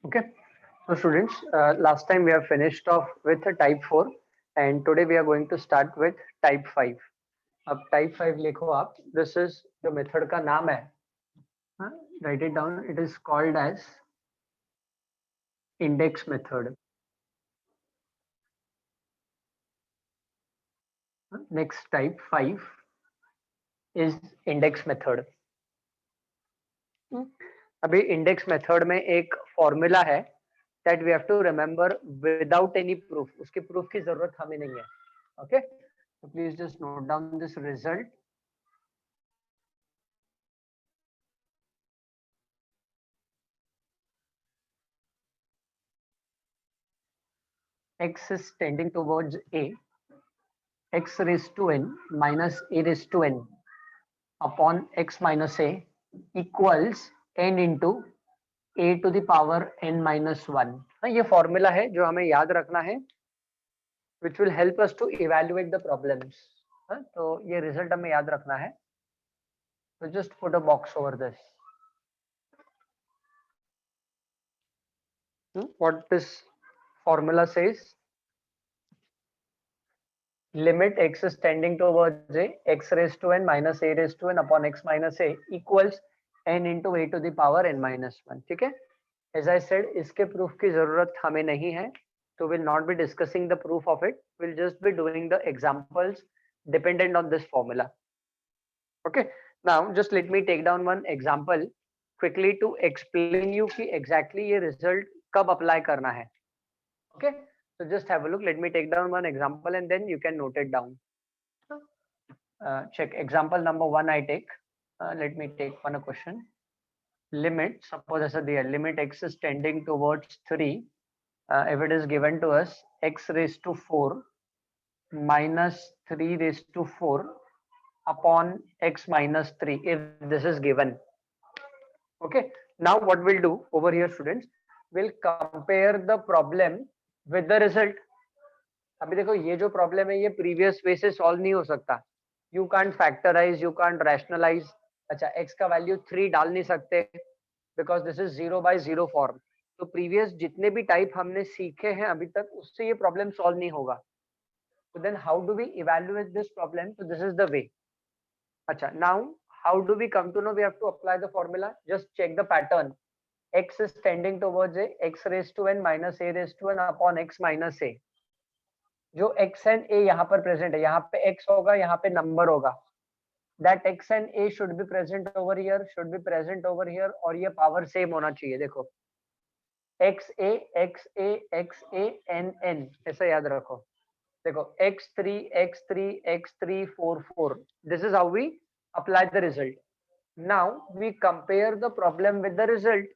Okay, so students, last time we have finished off with type 4 and today we are going to start with type 5. अब type 5 लिखो आप. This is जो method का नाम है. हाँ, write it down. It is called as index method. Next type 5 is index method. अभी index method में एक formula है that we have to remember without any proof. उसकी proof की जरूरत हमें नहीं है. Okay, so please just note down this result. X is tending towards a, x raised to n minus a raised to n upon x minus a equals n into a to the power n minus 1. ये formula है जो हमें याद रखना है, which will help us to evaluate the problems. तो ये result हमें याद रखना है. So just put a box over this. What this formula says: limit x is tending towards a, x raised to n minus a raised to n upon x minus a equals n into a to the power n minus 1. ठीक है, as I said, इसके proof की जरूरत हमें नहीं है, so we'll not be discussing the proof of it. We'll just be doing the examples dependent on this formula. Okay, now just let me take down one example quickly to explain you कि exactly ये result कब apply करना है. Okay, so just have a look. Let me take down one example and then you can note it down. Check example number 1 I take. Let me take one question. Limit, suppose ऐसा दिया, limit x is tending towards 3. If it is given to us x raised to 4 minus 3 raised to 4 upon x minus 3, if this is given. Okay, now what we'll do over here, students, we'll compare the problem with the result. अभी देखो ये जो problem है ये previous वे से solve नहीं हो सकता. You can't factorise, you can't rationalise. अच्छा, x का वैल्यू 3 डाल नहीं सकते बिकॉज दिस इज 0/0 फॉर्म. तो प्रीवियस जितने भी टाइप हमने सीखे हैं अभी तक उससे ये प्रॉब्लम सॉल्व नहीं होगा. तो then how do we evaluate this problem? तो दिस इज द वे. अच्छा, now how do we come to know we have to apply the formula? Just check the pattern. x is tending towards a, x raised to n minus a raised to n upon x minus a. जो x and a यहाँ पर present है, यहाँ पे x होगा, यहाँ पे number होगा. That x and a should be present over here, should be present over here, और ये पावर सेम होना चाहिए. देखो xa xa xa n n ऐसा याद रखो. देखो x3 x3 x3 4 4. This is how we apply the result. Now we compare the problem with the result.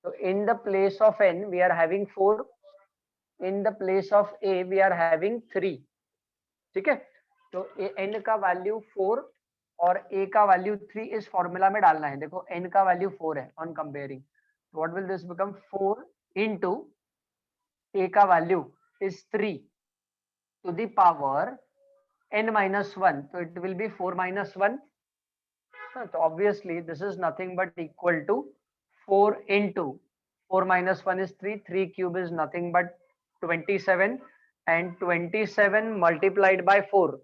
So in the place of n we are having 4, in the place of a we are having 3. ठीक है, तो n का value 4 और a का value 3 इस formula में डालना है. देखो n का वैल्यू 4 है on comparing. What will this become? 4 into a का value is 3 to the power n minus 1. So it will be 4 minus 1. So obviously this is nothing but equal to 4 into 4 minus 1 is 3. 3 cube is nothing but 27, and 27 multiplied by 4.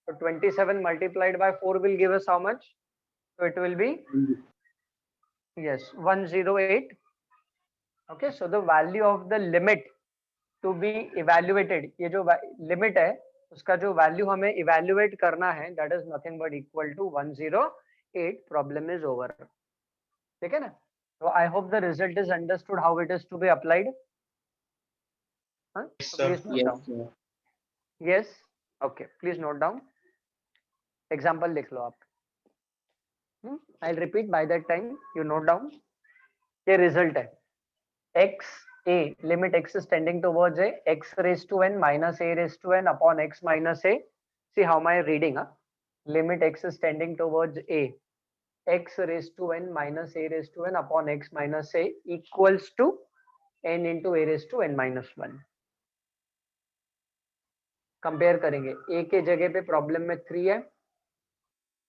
So 27 multiplied by 4 will give us how much? So it will be, yes, 108. Okay, so the value of the limit to be evaluated, ये जो limit है उसका जो value हमें evaluate करना है, that is nothing but equal to 108. Problem is over. ठीक है ना? So I hope the result is understood how it is to be applied. Yes, So sir. please note down. Yes, okay, please note down. Example लिख लो आप. I'll repeat by that time you note down. ये result है. x a, limit x is tending towards a, x raised to n minus a raised to n upon x minus a. See how am I reading? Limit x is tending towards a, x raised to n minus a raised to n upon x minus a equals to n into a raised to n minus 1. Compare करेंगे. a के जगह पे problem में 3 है,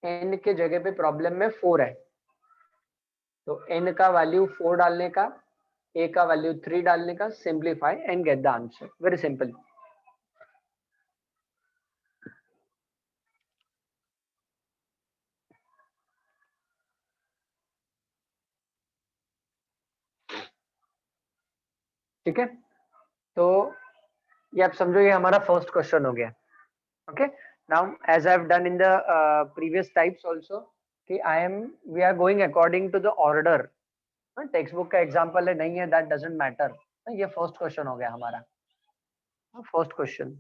n के जगह पे problem में 4 है. तो n का वैल्यू 4 डालने का, a का वैल्यू 3 डालने का, simplify and get the answer, very simple. ठीक है, तो ये आप समझो ये हमारा फर्स्ट क्वेश्चन हो गया। Okay, now as I have done in the previous types also कि we are going according to the order. Textbook का एग्जांपल है, नहीं है, दैट डजंट मैटर। ये फर्स्ट क्वेश्चन हो गया हमारा, first question.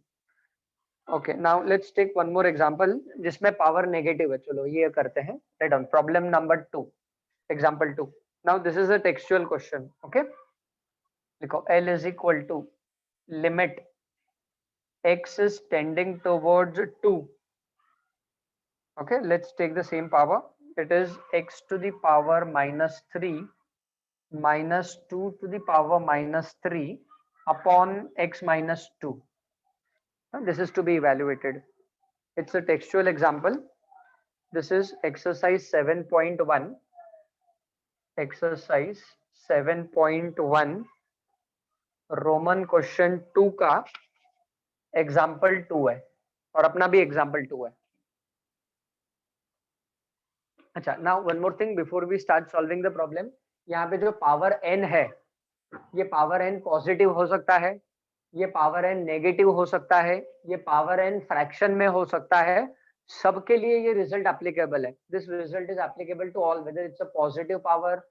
Okay, now let's take one more example जिसमें पावर नेगेटिव है। चलो ये करते हैं, right down problem number 2, example 2। Now this is a textual question. Okay, देखो L is equal to limit x is tending towards 2. Okay, let's take the same power. It is x to the power minus 3 minus 2 to the power minus 3 upon x minus 2. This is to be evaluated. It's a textual example. This is exercise 7.1. Exercise 7.1 Roman question 2 का example 2 है और अपना भी example 2 है। अच्छा, now one more thing before we start solving the problem. यहाँ पे जो पावर n है, ये पावर n पॉजिटिव हो सकता है, ये पावर n नेगेटिव हो सकता है, ये पावर n फ्रैक्शन में हो सकता है। सबके लिए ये रिजल्ट एप्लीकेबल है। This result is applicable to all, whether it's a positive power,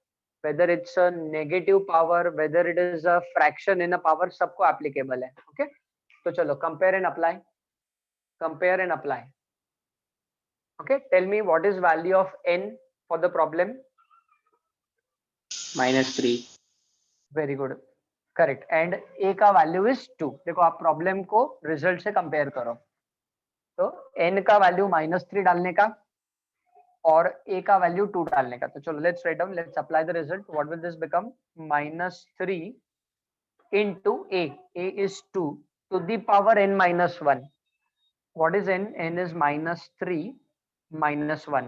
whether it's a negative power, whether it is a fraction in a power, सबको एप्लीकेबल है। ओके, तो चलो compare and apply, compare and apply. Okay, tell me what is value of n for the problem? -3. Very good, correct. And a का value is 2। देखो आप problem को result से compare करो, तो n का वैल्यू -3 डालने का और a का वैल्यू 2 डालने का। तो चलो let's write down, let's apply the result. What will this become? -3 into a is 2 to the power n minus 1. What is n? n is -3 minus 1।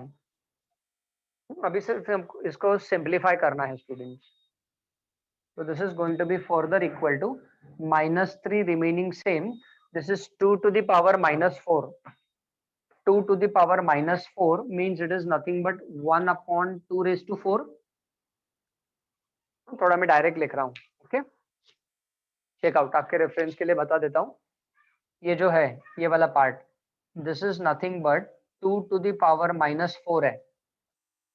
अभी सिर्फ हमको इसको सिंप्लीफाई करना है students. So this is going to be further equal to -3 remaining same. This is 2 to the power -4. 2 to the power -4 means it is nothing but 1 upon 2 raised to 4. थोड़ा मैं direct लिख रहा हूँ। ओके, चेकआउट आपके reference के लिए बता देता हूँ। ये जो है ये वाला part, this is nothing but 2 to the power -4 है।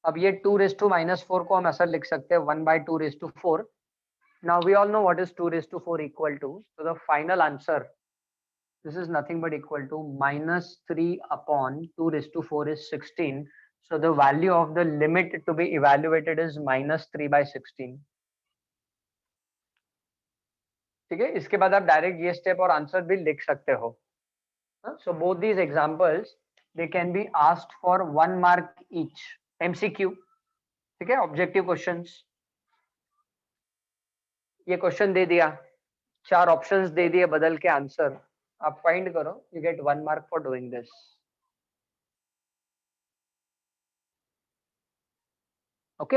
अब ये 2 raised to -4 को हम ऐसा लिख सकते हैं 1 by 2 raised to 4। Now we all know what is 2 raised to 4 equal to. So the final answer, this is nothing but equal to -3 upon 2 raised to 4 is 16. So the value of the limit to be evaluated is -3 by 16. ठीक है, इसके बाद आप direct ये step और answer भी लिख सकते हो। So both these examples, they can be asked for 1 mark each. MCQ, ठीक है, ऑब्जेक्टिव क्वेश्चंस। ये क्वेश्चन दे दिया, 4 ऑप्शंस दे दिए, बदल के आंसर आप फाइंड करो, you get 1 mark for doing this. Okay,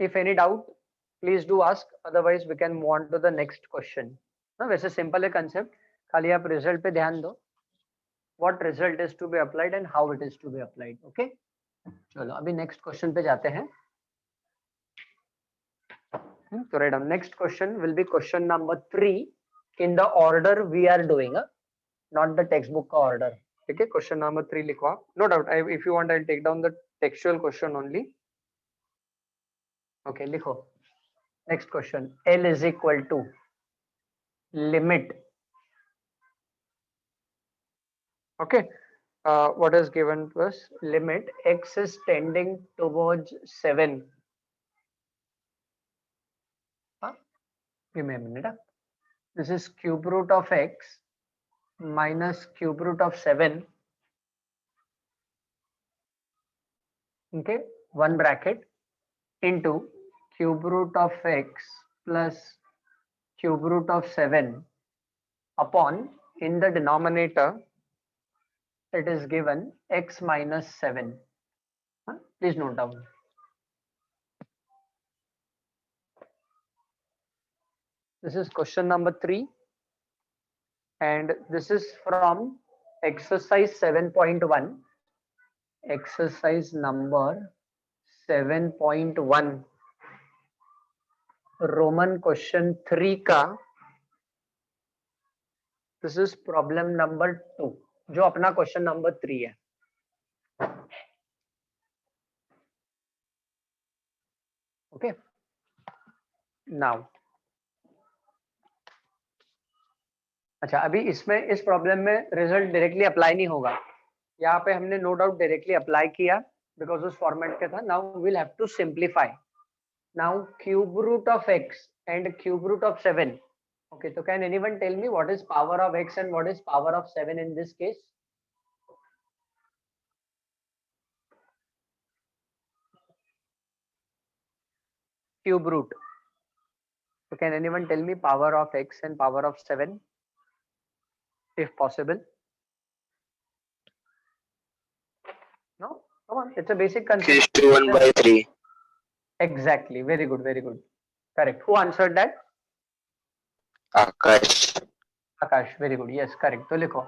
if any doubt please do ask, otherwise we can move on to the next question. वैसे सिंपल है कंसेप्ट, खाली आप रिजल्ट पे ध्यान दो, what result is to be applied and how it is to be applied. Okay, चलो अभी next question पे जाते हैं। तो right, next question will be question number 3 in the order we are doing, not the textbook का order. ठीक है, question number 3 लिखवा, no doubt. If you want I take down the textual question only. Okay, लिखो next question. L is equal to limit, okay, what is given to us? Limit x is tending towards 7. Give me a minute. This is cube root of x minus cube root of 7. Okay, one bracket into cube root of x plus cube root of 7 upon, in the denominator it is given x minus 7. Please note down. This is question number 3, and this is from exercise 7.1. Exercise number 7.1, Roman question 3 का this is problem number 2, जो अपना question number 3 है. Okay, now अच्छा, अभी इसमें इस problem में result directly apply नहीं होगा. यहाँ पे हमने नो डाउट डायरेक्टली अप्लाई किया बिकॉज उस फॉर्मेट के था. Now will have to simplify. Now cube root of x and cube root of 7. Okay, so can anyone tell me what is power of x and what is power of 7 in this case? Cube root. So can anyone tell me power of x and power of 7, if possible? No? Come on, it's a basic concept. 1/3. Exactly. Very good. Very good. Correct. Who answered that? Akash. Akash. Very good. Yes, correct. So लिखो.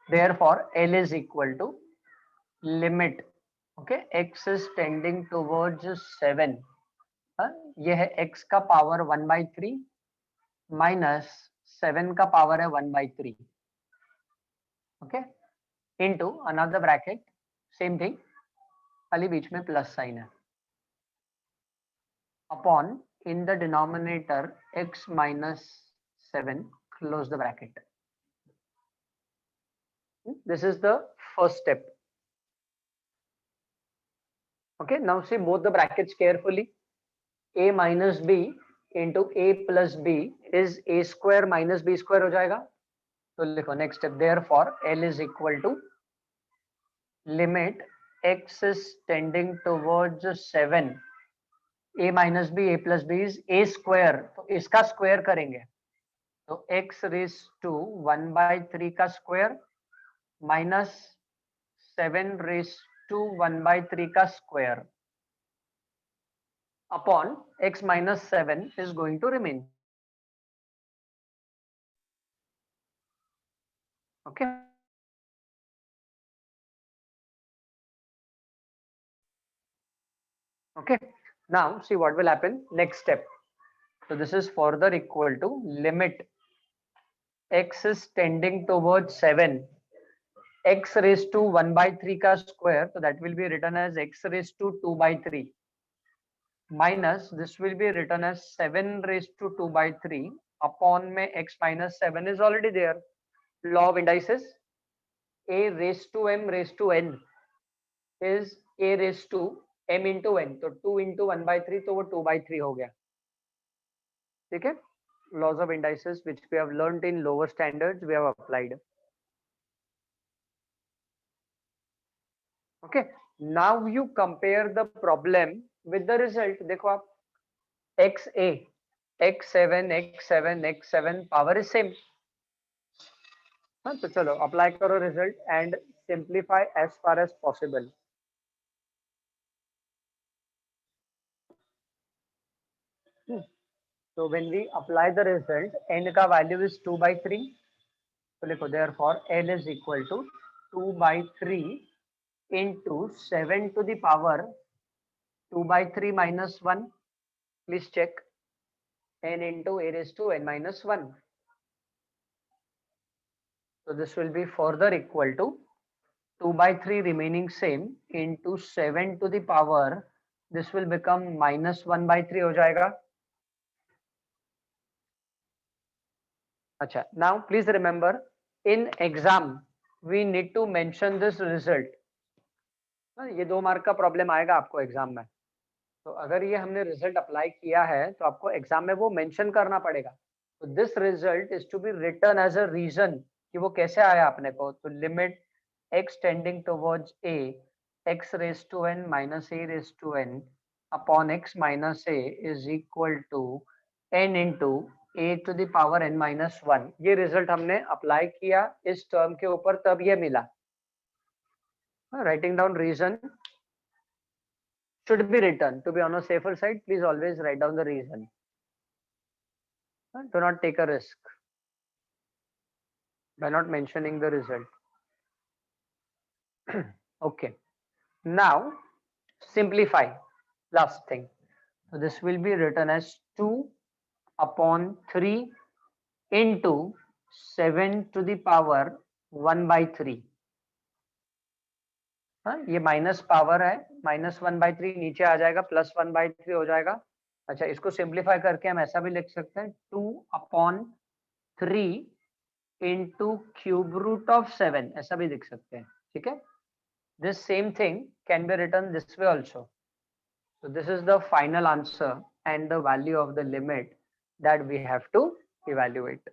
Therefore, L is equal to limit. Okay, x is tending towards 7. ये है x का power 1/3 minus 7 का power है 1/3. Okay, into another bracket, same thing, खाली बीच में plus sign है, upon in the denominator x minus 7, close the bracket. This is the first step. Okay, now see both the brackets carefully. A minus b into a plus b is a square minus b square हो जाएगा. तो लिखो next step. Therefore L is equal to limit x is tending towards 7. a minus b, a plus b is a square. तो इसका square करेंगे तो x raise to 1/3 का square minus 7 raise to 1/3 का square upon x minus 7 is going to remain. Okay. Okay. Now see what will happen. Next step. So this is further equal to limit x is tending towards 7. X raised to 1/3 का square, so that will be written as x raised to 2/3 minus this will be written as 7 raised to 2/3 upon में x minus 7 is already there. Law of indices. A raised to m raised to n is a raised to m into n. तो 2 into 1/3 तो वो 2/3 हो गया. ठीक है. Laws of indices which we have learned in lower standards we have applied. Okay, now you compare the problem with the result. देखो आप xa, x7, x7, x7 power is same. हाँ, तो चलो अप्लाई करो result and simplify as far as possible. So when we apply the result, n का value is 2/3. तो लिखो therefore L is equal to 2/3 into 7 to the power 2/3 minus 1. Please check. N into a raised to n minus 1. So this will be further equal to 2/3 remaining same into 7 to the power. This will become minus 1/3 हो जाएगा. अच्छा, now please remember in exam we need to mention this result. ये 2 mark का problem आएगा आपको exam में. तो अगर ये हमने रिजल्ट अप्लाई किया है तो आपको एग्जाम में वो मेंशन करना पड़ेगा. तो this result is to be written as a reason कि वो कैसे आया अपने को. तो limit x tending towards a, x raise to n minus a raise to n upon x minus a is equal to n into a to the power n minus 1. ये result हमने apply किया इस term के ऊपर, तब ये मिला. Writing down reason should be written. To be on a safer side, please always write down the reason. Do not take a risk by not mentioning the result. Okay, now simplify. Last thing. So this will be written as 2 upon 3 into 7 to the power 1 by 3. हाँ, ये minus power है, -1/3 नीचे आ जाएगा, +1/3 हो जाएगा। अच्छा, इसको simplify करके हम ऐसा भी लिख सकते हैं 2 upon 3 into cube root of 7, ऐसा भी लिख सकते हैं। ठीक है, this same thing can be written this way also. So this is the final answer and the value of the limit that we have to evaluate.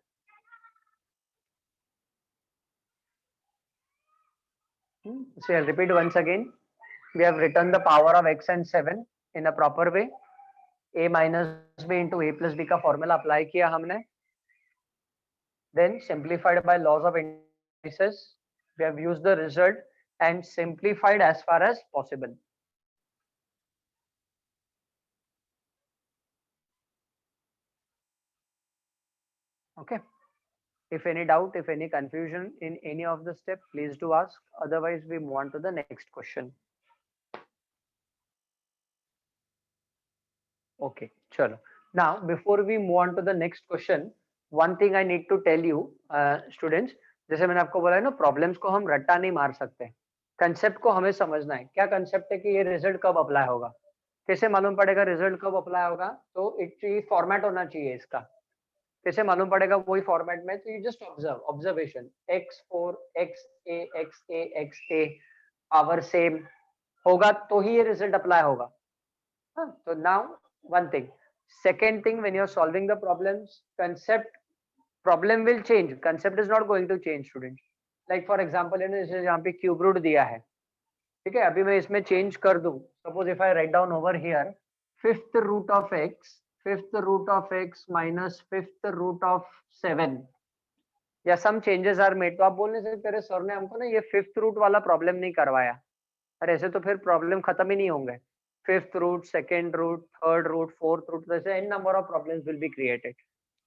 So I'll repeat once again. We have written the power of x and 7 in a proper way. A minus b into a plus b का formula apply किया हमने. Then simplified by laws of indices. We have used the result and simplified as far as possible. Okay. If any doubt, if any confusion in any of the step, please do ask. Otherwise, we move on to the next question. Okay, chalo. Now, before we move on to the next question, one thing I need to tell you, students, जैसे मैंने आपको बोला है ना, problems को हम रट्टा नहीं मार सकते, कंसेप्ट को हमें समझना है। क्या कंसेप्ट है कि ये रिजल्ट कब अप्लाई होगा, कैसे मालूम पड़ेगा रिजल्ट कब अप्लाई होगा? तो एक फॉर्मेट होना चाहिए इसका, कैसे मालूम पड़ेगा? वही फॉर्मेट में, तो you just observation x4 x a power same होगा तो ही ये रिजल्ट अप्लाई होगा। तो now one thing, second thing, when you're solving the problems, problem will change, concept is not going to change, students. Like for example, जैसे यहाँ पे cube root दिया है, ठीक है, अभी मैं इसमें चेंज कर दूं, suppose if I write down over here fifth root of x minus fifth root of 7, या सम चेंजेस आर मेड, तो आप बोलने से तेरे सर ने हमको ना ये फिफ्थ रूट वाला प्रॉब्लम नहीं करवाया। अरे ऐसे तो फिर प्रॉब्लम खत्म ही नहीं होंगे, fifth root, second root, third root, fourth root, there's n number of problems will be created.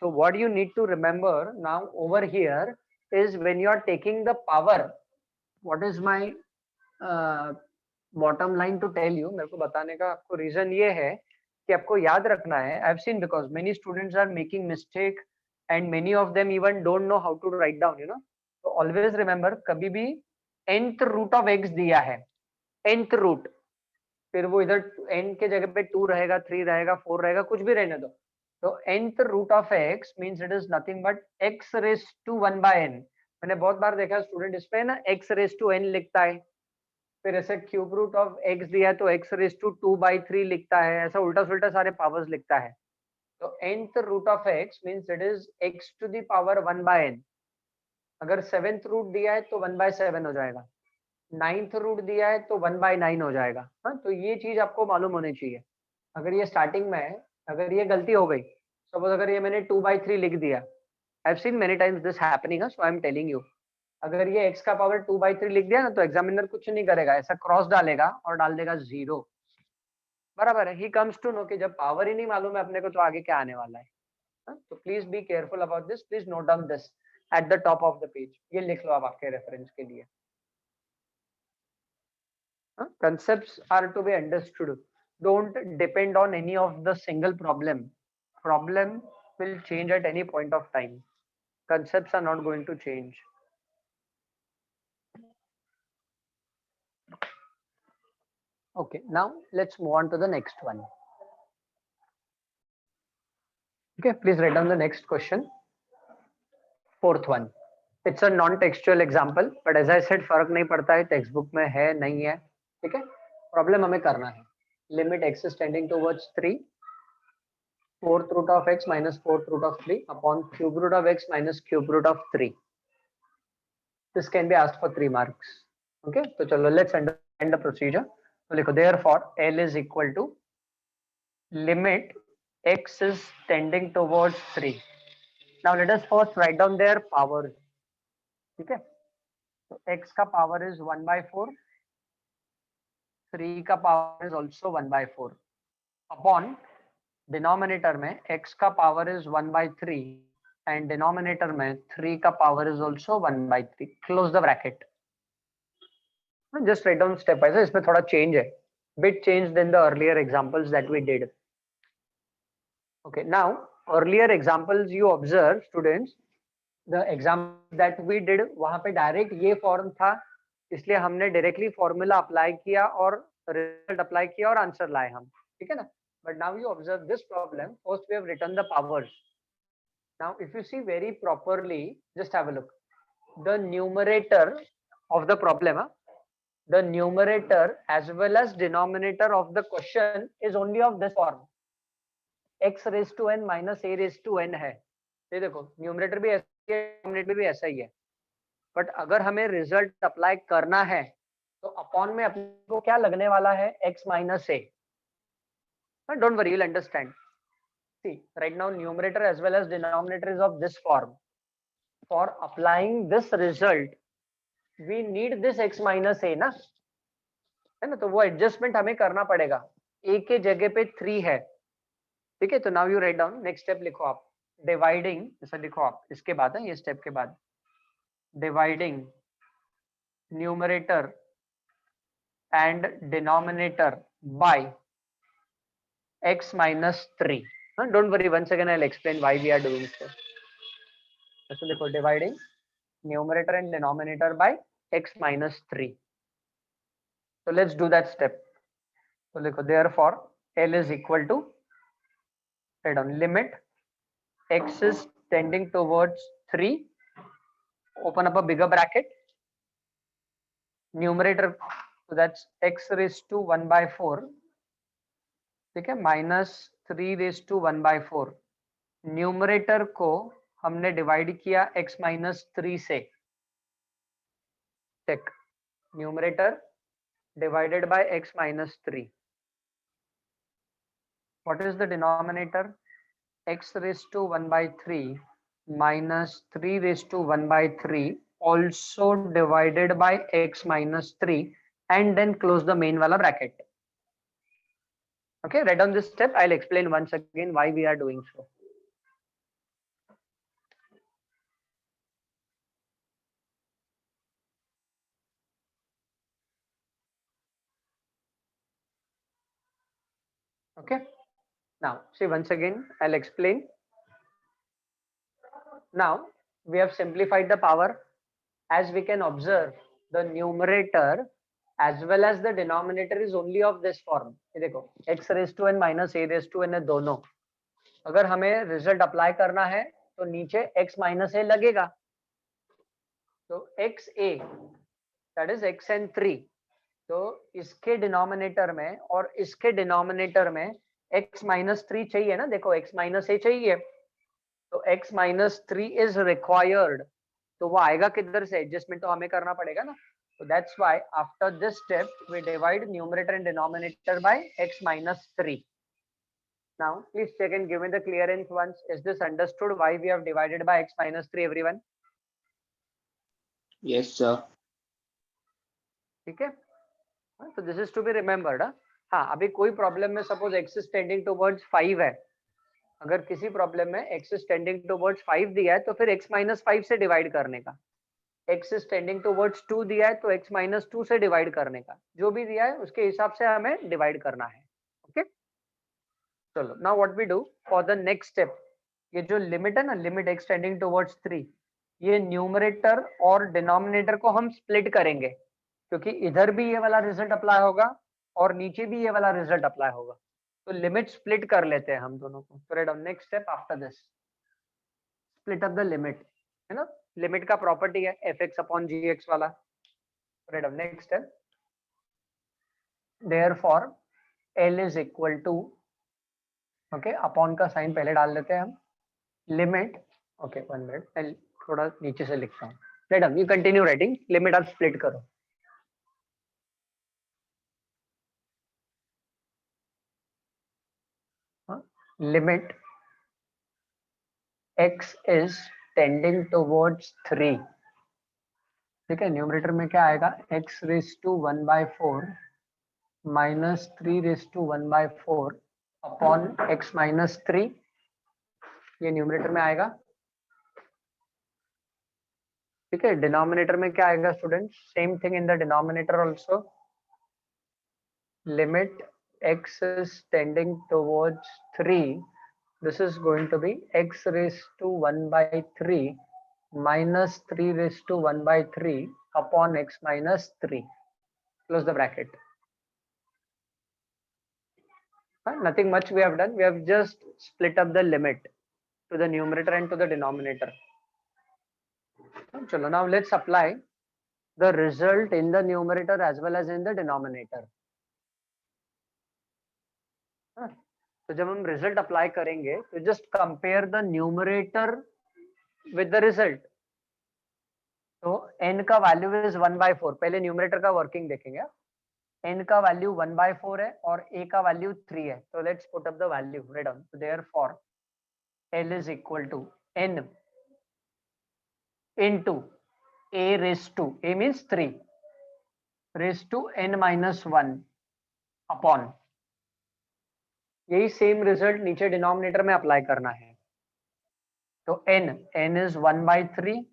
So what you need to remember now over here is when you are taking the power, what is my bottom line to tell you, मेरे को बताने का आपको reason ये है कि आपको याद रखना है, I've seen because many students are making mistake and many of them even don't know how to write down, you know. So always remember, कभी भी nth root of x दिया है, nth root, फिर वो इधर n के जगह पे 2 रहेगा, 3 रहेगा, 4 रहेगा, कुछ भी रहने दो। तो nth root of x means it is nothing but x raise to 1 by n। मैंने बहुत बार देखा स्टूडेंट इस पे ना x रेज टू n लिखता है, फिर ऐसे क्यूब रूट ऑफ x दिया है तो x रेज टू 2 बाय 3 लिखता है, ऐसा उल्टा सुल्टा सारे पावर्स लिखता है। तो nth root of x means it is x to the power 1 by n। अगर 7th रूट दिया है तो 1 बाय 7 हो जाएगा, 9th रूट दिया है तो 1 बाय 9 हो जाएगा। हाँ, तो ये चीज आपको मालूम होनी चाहिए। अगर ये स्टार्टिंग में है, अगर ये गलती हो गई, सपोज अगर ये मैंने 2 बाय 3 लिख दिया, I have seen many times this happening, so I am telling you, अगर ये x का पावर 2 बाय 3 लिख दिया ना तो एग्जामिनर कुछ नहीं करेगा, ऐसा क्रॉस डालेगा और डाल देगा 0। बराबर है, ही कम्स टू नो कि जब पावर ही नहीं मालूम है अपने को तो आगे क्या आने वाला है। तो please be careful about this, please note down this at the top of the page, ये लिख लो आप आपके रेफरेंस के लिए। Concepts are to be understood. Don't depend on any of the single problem. Problem will change at any point of time. Concepts are not going to change. Okay, now let's move on to the next one. Okay, please write down the next question. Fourth one. It's a non-textual example, but as I said, फर्क नहीं पड़ता है textbook में है नहीं है, ठीक है? Problem हमें करना है. Limit x is tending towards 3. Fourth root of x minus fourth root of 3 upon cube root of x minus cube root of 3. This can be asked for 3 marks. Okay, so chalo, let's understand the procedure. So likho, therefore L is equal to limit x is tending towards 3. Now let us first write down their powers. Okay, so x का power is 1 by 4, 3 का power is also 1 by 4 upon denominator में x का power is 1/3 and denominator में 3 का power is also 1/3. Close the bracket. Just write down step wise. इसमें थोड़ा change है, bit changed than the earlier examples that we did. Okay, now earlier examples you observe students, the example that we did वहां पे direct ये form था, इसलिए हमने directly formula apply किया और रिजल्ट अप्लाई किया और आंसर लाए हम, ठीक है ना. But now you observe this problem. First we have written the powers. Now if you see very properly, just have a look. The numerator of the problem, the numerator as well as denominator of the question is only of this form. x raised to n minus a raised to n है. ये देखो numerator भी ऐसा ही है, denominator भी ऐसा ही है. But अगर हमें रिजल्ट अप्लाई करना है तो अपॉन में अपने को क्या लगने वाला है, x minus a. Don't worry, you will understand. See right now numerator as well as denominator is of this form. For applying this result we need this x minus a ना, है ना. तो वो एडजस्टमेंट हमें करना पड़ेगा. a के जगह पे 3 है, ठीक है. तो now you right down. Next step लिखो आप. डिवाइडिंग, ऐसा लिखो आप, इसके बाद है ये स्टेप के बाद. Dividing numerator and denominator by x minus 3. Don't worry, once again I'll explain why we are doing so. ऐसे लिखो. Dividing numerator and denominator by x minus 3. So let's do that step. So लिखो therefore L is equal to, write down, limit x is tending towards 3, open up a bigger bracket, numerator, so that's x raised to 1/4, ठीक है, minus 3 raised to 1/4. Numerator को हमने divide किया x minus 3 से. Check. Numerator divided by x minus 3. What is the denominator? X raised to 1/3 minus 3 raised to 1/3 also divided by x minus 3 and then close the main wala bracket. Okay, write down this step. I'll explain once again why we are doing so. Okay, now see once again I'll explain. Now we have simplified the power. As we can observe, the numerator as well as the denominator is only of this form. ये देखो x raised to n minus a raised to n है दोनों. अगर हमें result apply करना है तो नीचे x minus a लगेगा. तो x a that is x and 3. तो इसके डिनोमिनेटर में और इसके डिनोमिनेटर में x minus 3 चाहिए ना. देखो x minus a चाहिए, तो x minus 3 is required. तो वो आएगा किधर से, एडजस्टमेंट तो हमें करना पड़ेगा ना. So that's why after this step we divide numerator and denominator by x minus 3. Now please check and give me the clearance once. Is this understood why we have divided by x minus 3, everyone? Yes sir. ठीक है. So this is to be remembered. हाँ, अभी कोई problem में suppose x is tending towards 5 है, अगर किसी problem में x is tending towards 5 दिया है तो फिर x minus 5 से डिवाइड करने का. x is tending towards 2 दिया है तो x minus 2 से डिवाइड करने का. जो भी दिया है उसके हिसाब से हमें डिवाइड करना है. ओके, चलो. Now what we do for the next step. ये जो लिमिट है ना, लिमिट x टेंडिंग टुवर्ड्स 3, ये न्यूमरेटर और डिनोमिनेटर को हम स्प्लिट करेंगे, क्योंकि इधर भी ये वाला रिजल्ट अप्लाई होगा और नीचे भी ये वाला रिजल्ट अप्लाई होगा. तो लिमिट स्प्लिट कर लेते हैं हम दोनों को. तो write down next step after this, split up the limit, है ना. लिमिट का प्रॉपर्टी है fx अपॉन gx वाला. Write down next step. Therefore L is equal to, okay, upon का साइन पहले डाल देते हैं हम. लिमिट, ओके 1 मिनट, मैं थोड़ा नीचे से लिखता हूँ. Write down, you continue writing. Limit आप स्प्लिट करो. Limit x is tending towards 3, ठीक है. न्यूमरेटर में क्या आएगा, x raised to 1/4 minus 3 raised to 1/4 upon x minus 3, ये न्यूमरेटर में आएगा। ठीक है, डिनोमिनेटर में क्या आएगा students? Same thing in the denominator also, limit x is tending towards 3, this is going to be x raised to 1 by 3 minus 3 raised to 1 by 3 upon x minus 3. Close the bracket. Nothing much we have done. We have just split up the limit to the numerator and to the denominator. Chalo, now let's apply the result in the numerator as well as in the denominator. तो जब हम result apply करेंगे तो just compare the numerator with the result. तो n का value is 1/4, पहले numerator का working देखेंगे। n का वैल्यू 1/4 है और a का वैल्यू 3 है, तो let's put up the value return. Therefore L is equal to n into a raised to, a means 3, raised to n minus 1 upon, यही सेम रिजल्ट नीचे डिनोमिनेटर में अप्लाई करना है। तो n is 1/3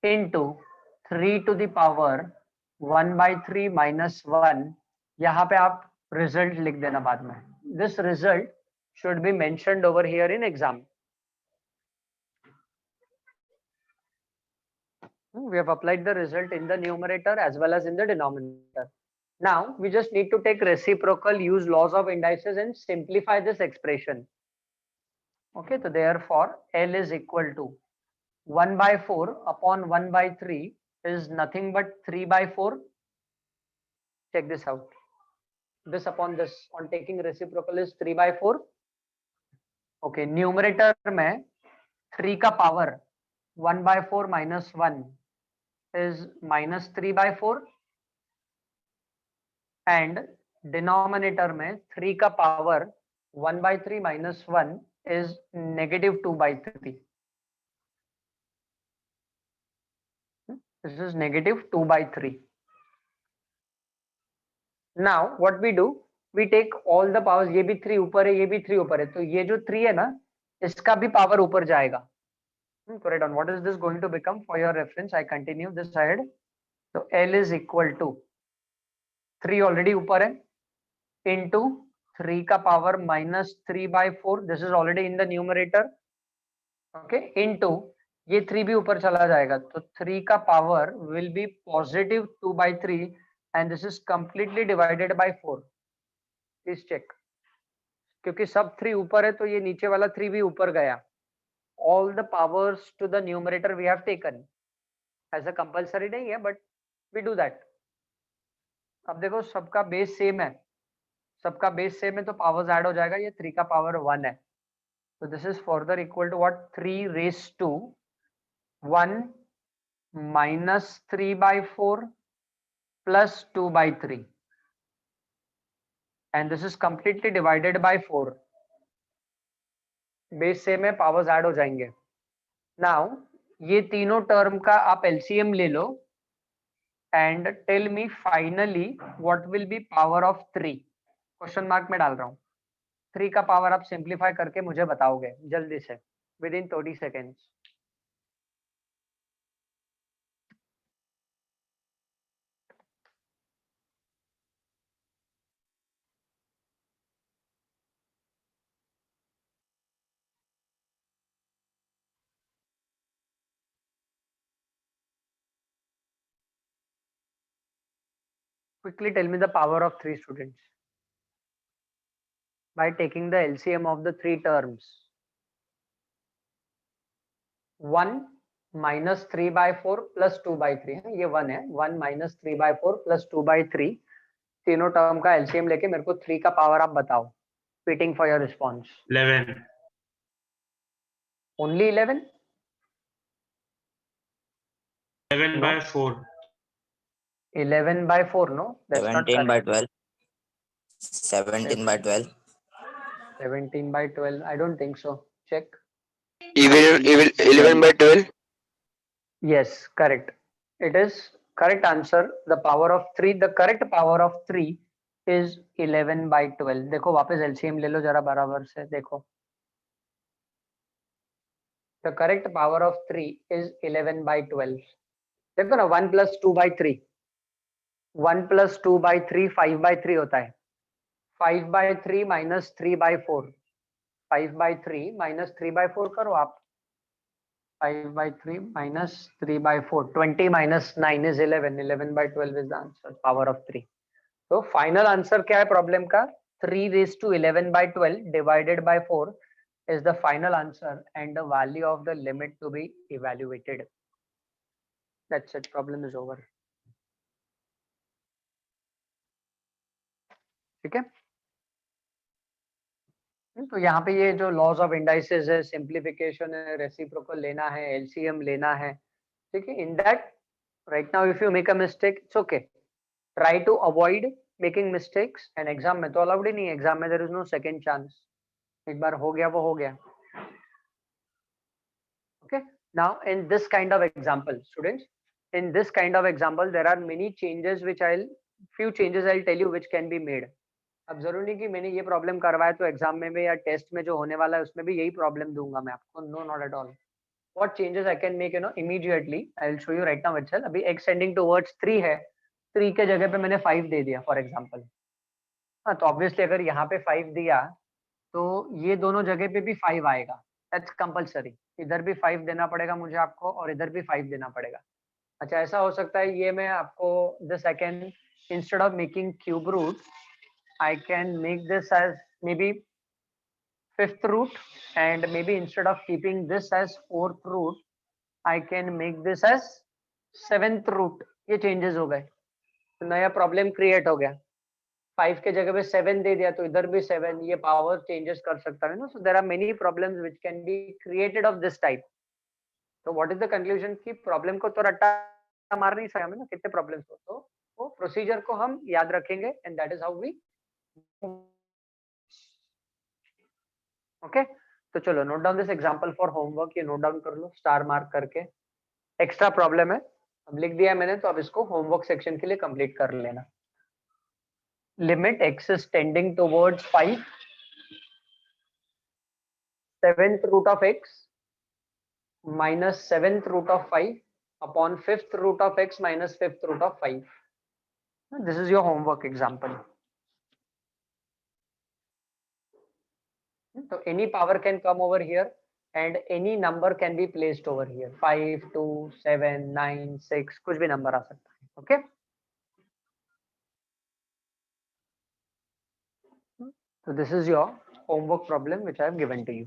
into 3 to the power 1/3 minus 1, यहाँ पे आप result लिख देना बाद में। This result should be mentioned over here in exam. We have applied the result in the numerator as well as in the denominator. Now we just need to take reciprocal, use laws of indices and simplify this expression. Okay, so therefore L is equal to 1/4 upon 1/3 is nothing but 3/4. Check this out. This upon this on taking reciprocal is 3/4. Okay, numerator में 3 का power 1/4 minus 1 is minus 3/4 and denominator में 3 का power 1/3 minus 1 is negative 2/3. This is negative 2/3. Now what we do, we take all the powers, ये भी 3 ऊपर है, ये भी 3 ऊपर है, तो ये जो 3 है ना, इसका भी पावर ऊपर जाएगा। Correct on. What is this going to become? For your reference, I continue this side. So L is equal to 3 already ऊपर है into 3 का power minus 3/4. This is already in the numerator. Okay, into ये 3 भी ऊपर चला जाएगा, तो 3 का power will be positive 2/3 and this is completely divided by 4. Please check. क्योंकि सब 3 ऊपर है तो ये नीचे वाला 3 भी ऊपर गया। All the powers to the numerator we have taken as a compulsory नहीं है, but we do that. अब देखो सबका बेस सेम है, सबका बेस सेम है तो पावर्स ऐड हो जाएगा, ये 3 का पावर 1 है, तो this is further equal to what? 3 raised to 1 minus 3/4 plus 2/3 and this is completely divided by 4. Base same है, पावर्स ऐड हो जाएंगे। नाउ ये तीनों टर्म का आप एलसीएम ले लो and tell me finally what will be power of 3। Question mark में डाल रहा हूँ। 3 का पावर आप सिंप्लीफाई करके मुझे बताओगे जल्दी से, with in 30 seconds. Quickly tell me the power of 3 students by taking the LCM of the 3 terms. 1 minus 3/4 plus 2/3 है, ये 1 है। 1 minus 3/4 plus 2/3, तीनों टर्म का LCM लेके मेरे को 3 का पावर आप बताओ। Waiting for your response. 11. Only 11? 11/4. 11/4, no? That's not 17/12. 17/12. 17/12. I don't think so. Check. Even 11/12. Yes, correct. It is correct answer. The power of 3, the correct power of 3 is 11/12. देखो वापस LCM ले लो जरा बराबर से देखो. The correct power of 3 is 11/12. देखो ना 1 plus 2/3. 1 plus 2/3 5/3 होता है. 5/3 minus 3/4. 5/3 minus 3/4 करो आप. 5/3 minus 3/4. 20 minus 9 is 11. 11/12 is the answer. Power of 3. तो फाइनल आंसर क्या है प्रॉब्लम का? 3 raised to 11/12 divided by 4 is the final answer and the value of the limit to be evaluated. That's it. Problem is over. ठीक है. तो यहाँ पे ये जो लॉज ऑफ इंडाइसेस है, सिंप्लीफिकेशन है, रेसिप्रोकल लेना है, एलसीएम लेना है. ठीक है. In that right now if you make a mistake it's okay. Try to avoid making mistakes. And exam में तो अलाउड ही नहीं है. एग्जाम में there is no second chance. एक बार हो गया वो हो गया. Okay. Now in this kind of example, students, in this kind of example, there are many changes which few changes I'll tell you which can be made. अब जरूरी नहीं कि मैंने ये प्रॉब्लम करवाया तो एग्जाम में भी या टेस्ट में जो होने वाला है उसमें भी यही प्रॉब्लम दूंगा मैं आपको. No, not at all. What changes I can make, immediately. I'll show you right now itself. अभी x tending towards 3 है. 3 के जगह पे मैंने 5 दे दिया फॉर एग्जाम्पल. हाँ, तो ऑब्वियसली अगर यहाँ पे 5 दिया तो ये दोनों जगह पे भी 5 आएगा. That's compulsory. इधर भी 5 देना पड़ेगा मुझे आपको और इधर भी 5 देना पड़ेगा. अच्छा, ऐसा हो सकता है ये मैं आपको this I can instead of making cube root I can make this as maybe 5th root and maybe instead of keeping this as 4th root I can make this as 7th root. ये changes हो गए तो नया problem create हो गया. 5 के जगह पे 7 दे दिया तो इधर भी 7. ये पावर चेंजेस कर सकता है ना. So there are many problems which can be created of this type. तो व्हाट इज द कंक्लूजन कि प्रॉब्लम को तो रट्टा मार नहीं सकते ना कितने प्रॉब्लम्स हो. तो वो प्रोसीजर को हम याद रखेंगे and that is how we. Okay. तो चलो note down this example for homework. ये नोट डाउन कर लो स्टार मार्क करके. एक्स्ट्रा प्रॉब्लम है अब लिख दिया मैंने तो अब इसको होमवर्क सेक्शन के लिए कंप्लीट कर लेना. Limit x is tending towards 5, 7th root of x minus 7th root of 5 upon 5th root of x minus 5th root of 5. This is your homework example. So any power can come over here and any number can be placed over here. 5, 2, 7, 9, 6 कुछ भी number आ सकता है. Okay. So this is your homework problem which I have given to you.